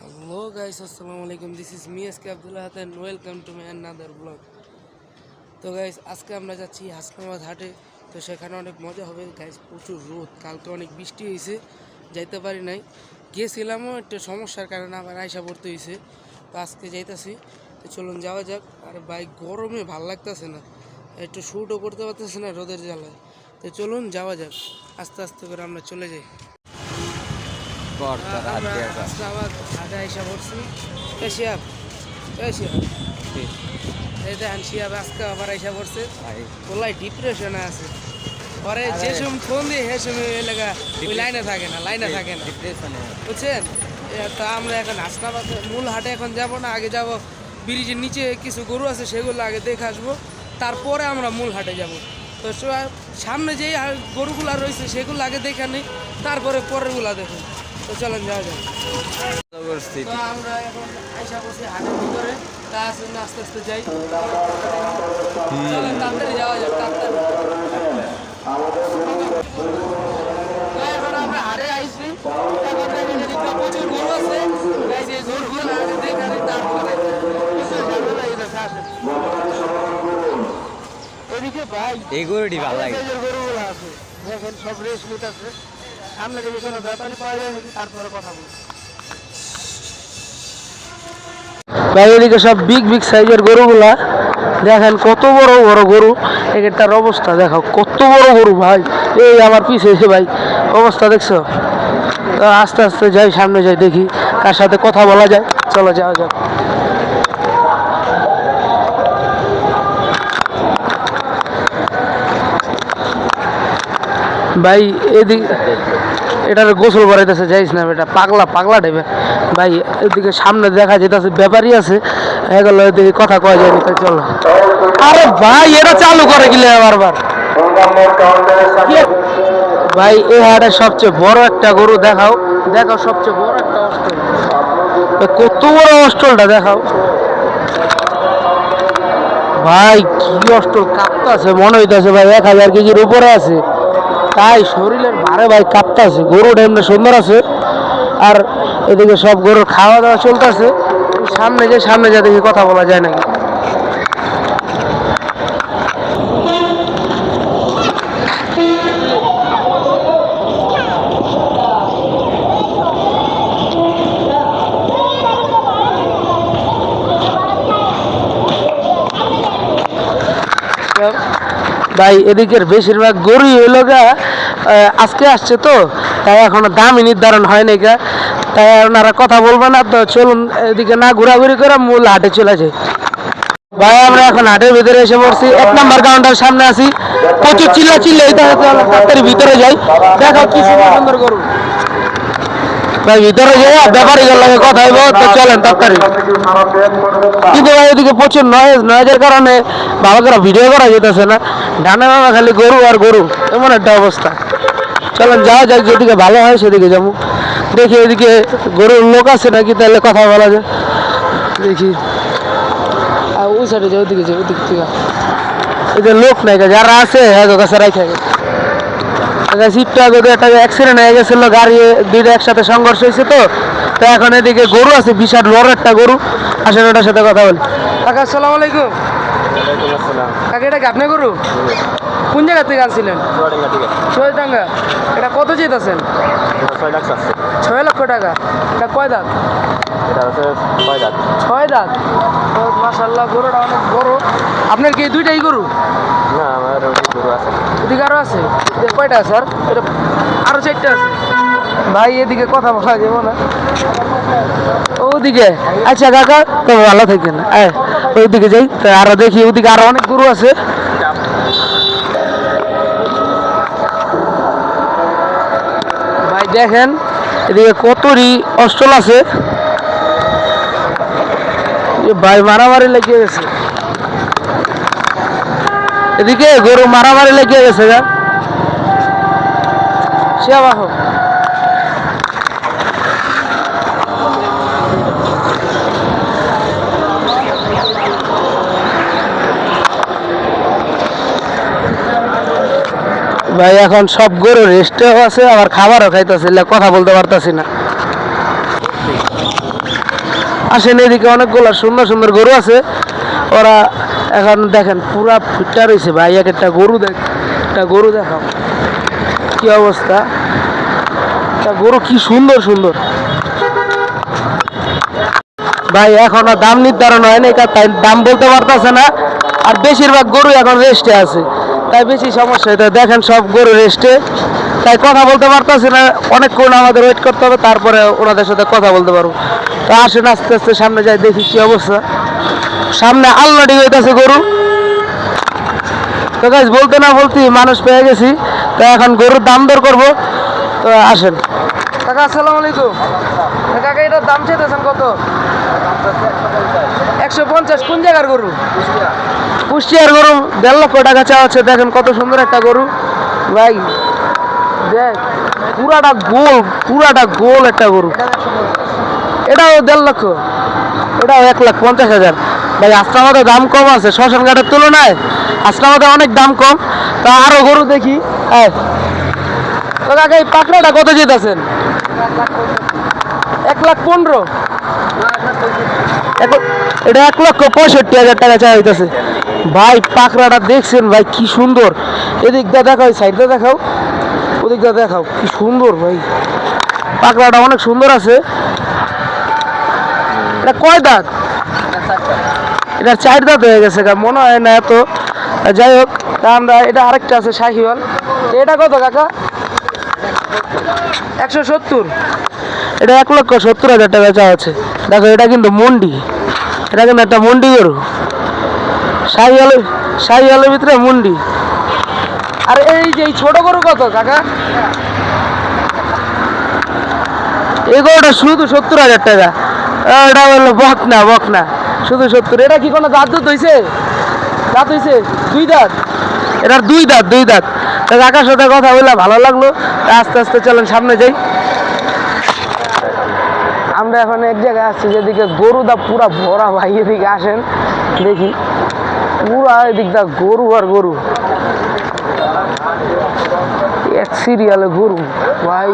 Hello guys, Assalamualaikum. This is me SK Abdullah and welcome to my another vlog. তো guys আজকে আমরা যাচ্ছি হাসনাবাদ হাটে। তো সেখানে অনেক মজা হবে গাইস, প্রচুর রোদ, কালকে অনেক বৃষ্টি হয়েছে, যাইতে পারি নাই। গিয়েছিলামও একটু সমস্যার কারণে আবার আইসা পড়তে হয়েছে। তো আজকে যাইতেছি, তো চলুন যাওয়া যাক। আর বাইক গরমে ভাল লাগতেছে না, একটু শ্যুটও করতে পারতেছে না রোদের জ্বালায়। তো চলুন যাওয়া যাক, আস্তে আস্তে করে আমরা চলে যাই। হাসনাবাদ হাটে আইসা পড়ছি। শিয়াব এই দেখেন, শিয়াব আজকে আবার আইসা পড়ছে। বলাই ডিপ্রেশনে আছে, পরে যে সময় ফোন দিয়ে সে সময় এলাকা ওই লাইনে থাকে না বুঝছেন। তা আমরা এখন হাসনাবাদ মূল হাটে এখন যাব না, আগে যাব ব্রিজের নিচে কিছু গরু আছে সেগুলো আগে দেখে আসবো, তারপরে আমরা মূল হাটে যাব। তো সামনে যেই গরুগুলো রয়েছে সেগুলো আগে দেখে নিই, তারপরে পরেরগুলা দেখুন। তো চলেন যাওয়া যাক। তো আমরা এখন আইসা বসে হাটের ভিতরে, তার জন্য আস্তে আস্তে যাই। চলেন তাড়াতাড়ি যাওয়া যাক, তাড়াতাড়ি। এখন আমরা হাটে আইসি, এখন দেখেন এদিকে প্রচুর গরু আছে, এই গরুগুলো আগে দেখে নিই, তারপরে এদিকে ভাই এই গরুটি ভালো লাগে, গরুগুলো আছে দেখেন সব রেস মিট আছে। সামনে যদি কোনো ব্যাপারই পাওয়া যায় তারপরে কথা বলবো। ভাই এদিকে সব বিগ বিগ সাইজের গরুগুলা দেখেন, কত বড় বড় গরু। এটার অবস্থা দেখো, কত বড় গরু ভাই। এই আমার পিছে এসে ভাই অবস্থা দেখছো। তো আস্তে আস্তে যাই, সামনে যাই, দেখি কার সাথে কথা বলা যায়। চলো যাওয়া যাক। ভাই এদিকে এটার গোসল করাইতেছে, যাইস না এটা পাগলা পাগলা টাইপের ভাই। এদিকে সামনে দেখা যেতেছে ব্যাপারই আছে, এগুলো এদিকে কথা কয়া যায়নি। তাই চলো। আরে ভাই এটা চালু করে গেলে বারবার ভাই। এই হাটের সবচেয়ে বড় একটা গরু দেখাও, দেখাও সবচেয়ে বড় একটা অস্টল। কত বড় অস্টলটা দেখাও ভাই। কি অস্টল, কাঁপতেছে মনে হইতেছে ভাই 1000 কেজির উপরে আছে, তাই শরীরের ভারে ভাই কাঁপতেছে। গরুটা এমনি সুন্দর আছে, আর এদিকে সব গরুর খাওয়া দাওয়া চলতেছে। সামনে যা দেখি কথা বলা যায় নাকি। ভাই এদিকের বেশিরভাগ গরুই হইল গা আজকে আসছে, তো তাই এখনো দামই নির্ধারণ হয়নি গা, তাই ওনারা কথা বলবো না। তো চলুন এদিকে না ঘোরাঘুরি করে মূল হাটে চলে যাই। ভাই আমরা এখন হাটের ভিতরে এসে পড়ছি, 1 নম্বর কাউন্টার সামনে আছি। প্রচুর চিল্লা তাড়াতাড়ি ভিতরে যাই, দেখো কি সুন্দর সুন্দর গরু। ভাই ভিতরে যাই, ব্যাপারী লাগে কথা হইব। তো চলেন তাড়াতাড়ি। কিন্তু ভাই এদিকে প্রচুর নয়েজের কারণে ভালো করে ভিডিও করা যেতেছে না, ডানে বামে খালি গরু আর গরু, এমন একটা অবস্থা। চলেন যাওয়া যাক, যেদিকে ভালো হয় সেদিকে যাবো। দেখি এদিকে গরুর লোক আছে নাকি, তাহলে কথা বলা যায়। দেখি ওই সাইডে যাই, ওদিকে যাই, ওদিক থেকে এদের লোক নাই, যারা আছে হ্যাঁ কাছে রাখা গেছে। সিটটা আগে একটা অ্যাক্সিডেন্ট হয়ে গেছিল, গাড়ি দুইটা একসাথে সংঘর্ষ হয়েছে। তো এখন এদিকে গরু আছে, বিশাল বড় একটা গরু। আসেন ওটার সাথে কথা বলি। কাকা আসসালামু আলাইকুম। কাকা এটা কি আপনি গরু? কোন জায়গা থেকে আনছিলেন? চুয়াডাঙ্গা। এটা কত চেয়েছেন? 6 লক্ষ টাকা। এটা কয় দাঁত? 6 দাঁত। মাশাআল্লাহ, গরুটা অনেক বড়। আপনার কি দুইটাই গরু? না, আমার গরু আছে। এদিকে আরো আছে? কয়টা স্যার? এটা আরো 4টা আছে ভাই। এদিকে কথা বলা যাবো না, ওদিকে। আচ্ছা কাকা, তো ভালো থাকেন। ওইদিকে যাই, আরো দেখি ওদিকে আরো অনেক গরু আছে। ভাই দেখেন এদিকে কতরি অস্টল আছে ভাই, মারামারি লেগে গেছে। এদিকে গরু মারামারি লেগে গেছে গা। ভাই এখন সব গরু রেস্টেও আছে, আবার খাবারও খাইতেছে, কথা বলতে পারতাছি না। আসেন এদিকে অনেকগুলো সুন্দর সুন্দর গরু আছে। ওরা এখন দেখেন পুরা ফিটটা রয়েছে ভাই। এক একটা গরু দেখ, একটা গরু দেখাও কি অবস্থা। একটা গরু কি সুন্দর সুন্দর ভাই। এখনো দাম নির্ধারণ হয়নি, তাই দাম বলতে পারতেছে না। আর বেশিরভাগ গরু এখন রেস্টে আছে, তাই বেশি সমস্যা। তো দেখেন সব গরু রেস্টে, তাই কথা বলতে পারতেছে না। অনেকক্ষণ আমাদের ওয়েট করতে হবে, তারপরে ওনাদের সাথে কথা বলতে পারবো। তো আসেন আস্তে আস্তে সামনে যাই, দেখি কি অবস্থা। সামনে আলনাডি হইতেছে গরু। তো গাছ বলতে না বলতে মানুষ পেয়ে গেছি। তো এখন গরুর দাম দর করবো। তো আসেন। কাকা আসসালামু আলাইকুম। কাকা এটার দাম চাইতেছেন কত? 150। কোন জায়গার গরু? কুষ্টিয়ার গরু। 1.5 লক্ষ টাকা চাওয়া হচ্ছে। দেখেন কত সুন্দর একটা গরু ভাই। দেখ পুরাটা গোল একটা গরু। এটাও 1.5 লক্ষ, এটাও 1,50,000 ভাই। আজকে দাম কম আছে শ্মশান ঘাটের তুলনায়। আজকে অনেক দাম কম। তা আরো গরু দেখি। হ্যাঁ তো কাকা এই পাকড়াটা কত যেতেছেন? 1,15,000। এটা 1,65,000 টাকা চাওয়া হইতেছে ভাই। পাকড়াটা দেখছেন ভাই কি সুন্দর। এদিকটা দেখাও, সাইডটা দেখাও, ওদিকটা দেখাও, কি সুন্দর ভাই। পাকড়াটা অনেক সুন্দর আছে। এটা কয় দাঁত? এটা 4 দাঁত হয়ে গেছে, মনে হয় না এত। যাই হোক, তা আমরা এটা আরেকটা আছে শাহিওয়াল। এটা কত কাকা? 170। এটা 1,70,000 টাকা চাওয়া আছে। দেখো এটা কিন্তু মন্ডি, এটা কিন্তু একটা মন্ডি গরু। শাহিওয়ালের ভিতরে মন্ডি। আর এই যে এই ছোট গরু কত কাকা? এই গরুটা শুধু 70,000 টাকা। এটা হলো বকনা শুধু 70। এটা কি কোনো দাঁত দুধ হয়েছে? দাঁত হয়েছে 2 দাঁত। এটার 2 দাঁত। তা কাকার সাথে কথা বললে ভালো লাগলো। তা আস্তে আস্তে চলেন সামনে যাই। আমরা এখন এক জায়গায় আসছি যেদিকে গরু দা পুরা ভরা ভাই। এদিকে আসেন দেখি, পুরা এদিকটা গরু আর গরু, এক সিরিয়ালে গরু ভাই।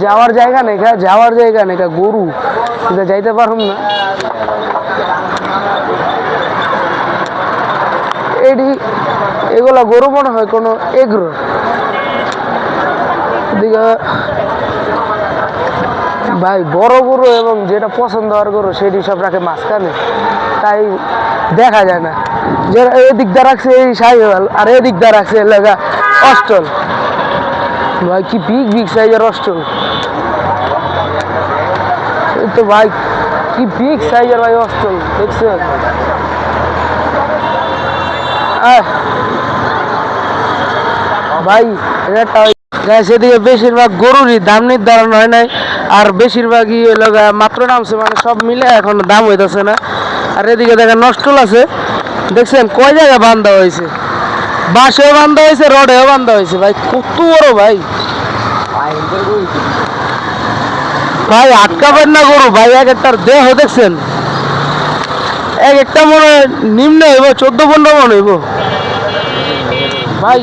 যাওয়ার জায়গা নেই, গরু যাইতে পারুম না। এগুলা গরু মনে হয় কোনো এগ্রো। এদিকে ভাই বড় গরু এবং যেটা পছন্দ হওয়ার গরু সেটি সব রাখে মাঝখানে, তাই দেখা যায় না। যে এদিক দিয়ে রাখছে এই শাহিওয়াল, আর এদিক দিয়ে রাখছে এলাকা অস্টল। ভাই কি বিগ সাইজের অস্টল। এই তো ভাই কি বিগ সাইজের ভাই অস্টল দেখছেন। ভাই সেদিকে বেশিরভাগ গরুরই দাম নির্ধারণ হয় নাই। আর বেশিরভাগই মাত্র নামছে, মানে সব মিলে এখন দাম হইতেছে না। আর এদিকে দেখেন নষ্টল আছে, দেখছেন কয় জায়গায় বান্ধা হয়েছে। বাঁশেও বান্ধা হয়েছে, রডেও বান্ধা হয়েছে ভাই। কত বড় ভাই। ভাই আটকাবেন না গরু ভাই। এক একটার দেহ দেখছেন, এক একটা মনে নিম্ন হইব 14-15 মন হইব ভাই।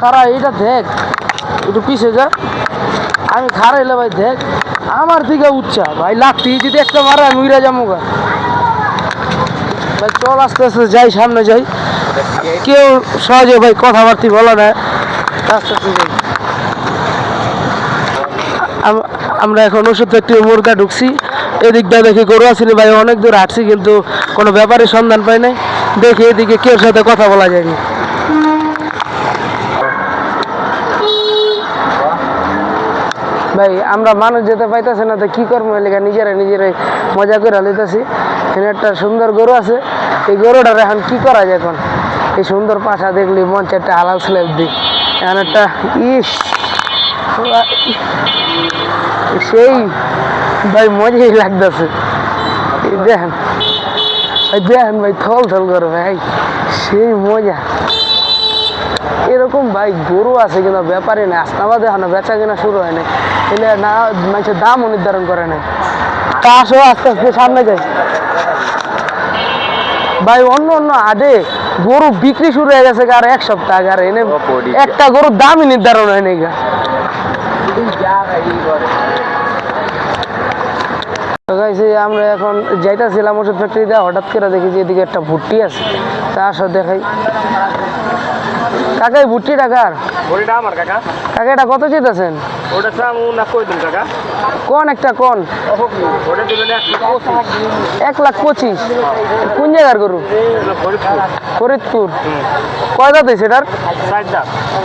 তারা এইটা দেখ, একটু পিছিয়ে যা। আমি খারাইলে ভাই দেখ আমার দিকে উচ্চা ভাই। লাঠি যদি একটা মারে আমি উড়ে যাবো গা ভাই। চল আস্তে আস্তে যাই, সামনে যাই। কেউ সহজে ভাই কথাবার্তা বলো না, আস্তে আস্তে যাই। আমরা এখন ওষুধ ফ্যাক্টরি মুরগা ঢুকছি। এদিকটা দেখি গরু আসেনি ভাই। অনেক দূর হাঁটছি কিন্তু কোনো ব্যাপারের সন্ধান পাই নাই। দেখি এদিকে কেউ সাথে কথা বলা যায়নি। ভাই আমরা মানুষ যেতে পাইতেছে না, তো কি করবো এলাকা নিজেরাই মজা করে লিতেছি। এখানে একটা সুন্দর গরু আছে, এই গরুটার এখন কি করা যায়। এখন এই সুন্দর পাশা দেখলি মন চারটা হালাল স্ল্যাব দিই। এখন একটা সেই ভাই মজাই লাগতেছে। দেখেন ভাই থল করে ভাই, সেই মজা। এরকম ভাই গরু আছে কিন্তু ব্যাপারই নেই। আসনাবাদে এখন বেচা কেনা শুরু হয় নাই, এলে না মানুষের দামও নির্ধারণ করে নাই। তা আসো আস্তে আস্তে সামনে যাই ভাই। অন্য হাটে গরু বিক্রি শুরু হয়ে গেছে আর 1 সপ্তাহ আগে। আর এনে একটা গরুর দামই নির্ধারণ হয় নাই গা। আমরা এখন যাইতেছিলাম ওষুধ ফ্যাক্টরিতে, হঠাৎ করে দেখি যে এদিকে একটা ভুট্টি আছে, তা আসো দেখাই। কাকা এই ভুট্টিটা কার? ওটা আমার কাকা। কাকা এটা কত চেয়েছেন? ওটা চামু না কই দিন কাকা? কোন একটা কোন? ওটা দিবেন 1,25,000। কোন জায়গার গরু? ফরিদপুর। কয় দাঁত হয়েছে এটার?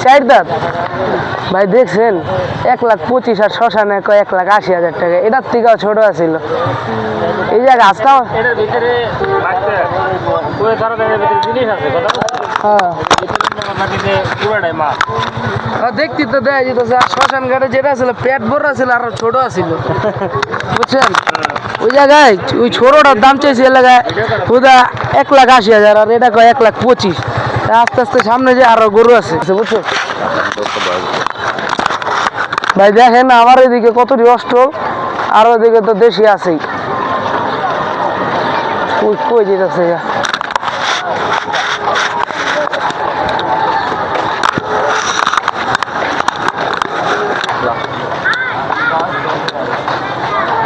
4 দাঁত। ভাই দেখছেন 1,25,000 আর শ্মশানে কয় 1,80,000 টাকা। এটার থেকেও ছোট আছিল। এই জায়গা আজকাল এটার ভিতরে রাখতে পুরো ধরো এর ভিতরে জিনিস আছে কথা। হ্যাঁ মাটিতে পুরোটাই মাছ। দেখতি তো দেখা যেতেছে। আর শ্মশান ঘাটে যেটা ছিল পেট বড় ছিল আর ছোট আছিল, বুঝছেন? ওই জায়গায় ওই ছোটটার দাম চাইছে এলাকায় পুরা 1,80,000 আর এটা কয় 1,25,000। আস্তে আস্তে সামনে যে আরো গরু আছে, বুঝছো ভাই? দেখেন আমার এদিকে কতটি অষ্ট, আর ওদিকে তো দেশি আছেই। কই যেতেছে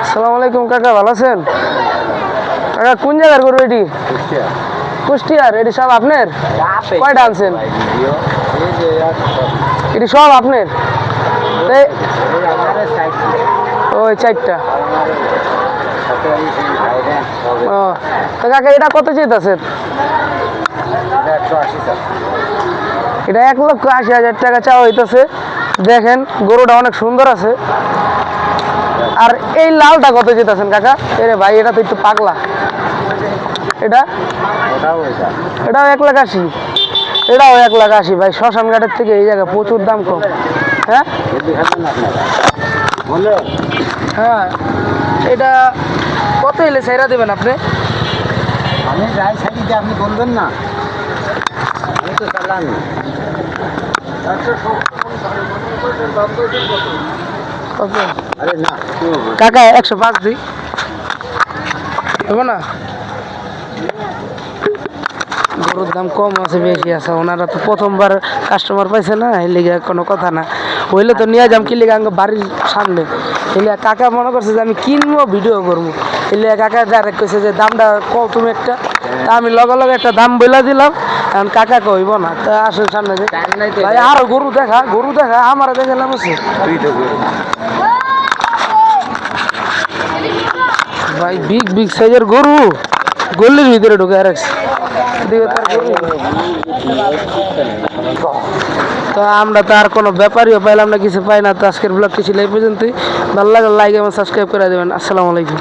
আসসালামু আলাইকুম কাকা, ভালো আছেন? কাকা কোন জায়গার গরু এটি? কুষ্টিয়ার। এটি সব আপনার? কয়টা আনছেন? এটি সব আপনার? ওই 4টা। ও তো কাকা এটা কত চাইতেছেন? এটা 1,80,000 টাকা চাওয়া হইতেছে। দেখেন গরুটা অনেক সুন্দর আছে। আর এই লালটা কত যেতেছেন কাকা? এরে ভাই এটা তো একটু পাগলা। এটা এটাও 1,80,000। এটাও 1,80,000 ভাই। শ্মশান ঘাটের থেকে এই জায়গায় প্রচুর দাম কম। হ্যাঁ হ্যাঁ, এটা কত এলে সেরা দেবেন আপনি? আমি যাই সাইডে আপনি বলবেন না, আমি তো চালান কত আরে না কাকা? 105 দিই, দেবো না? গরুর দাম কম আছে বেশি আছে, ওনারা তো প্রথমবার কাস্টমার পাইছে না, এই লিগে কোনো কথা না। হইলে তো নিয়ে যাম, কি লিগে আঙ্গ বাড়ির সামনে। এলে কাকা মনে করছে যে আমি কিনবো, ভিডিও করবো। এলে কাকা ডাইরেক্ট কইছে যে দামটা কও তুমি একটা। তা আমি লগে লগে একটা দাম বলে দিলাম, এখন কাকা কইব না। তা আসলে সামনে যে ভাই আরো গরু দেখা, গরু দেখা আমার দেখালাম আছে ভাই। বিগ বিগ সাইজের গরু গল্লির ভিতরে ঢুকে রাখছে। তো আমরা তো আর কোনো ব্যাপারীও পাইলাম না, কিছু পাই না। তো আজকের ব্লগ কিছু এই পর্যন্তই। ভালো লাগলে লাইক এবং সাবস্ক্রাইব করে দেবেন। আসসালামু আলাইকুম।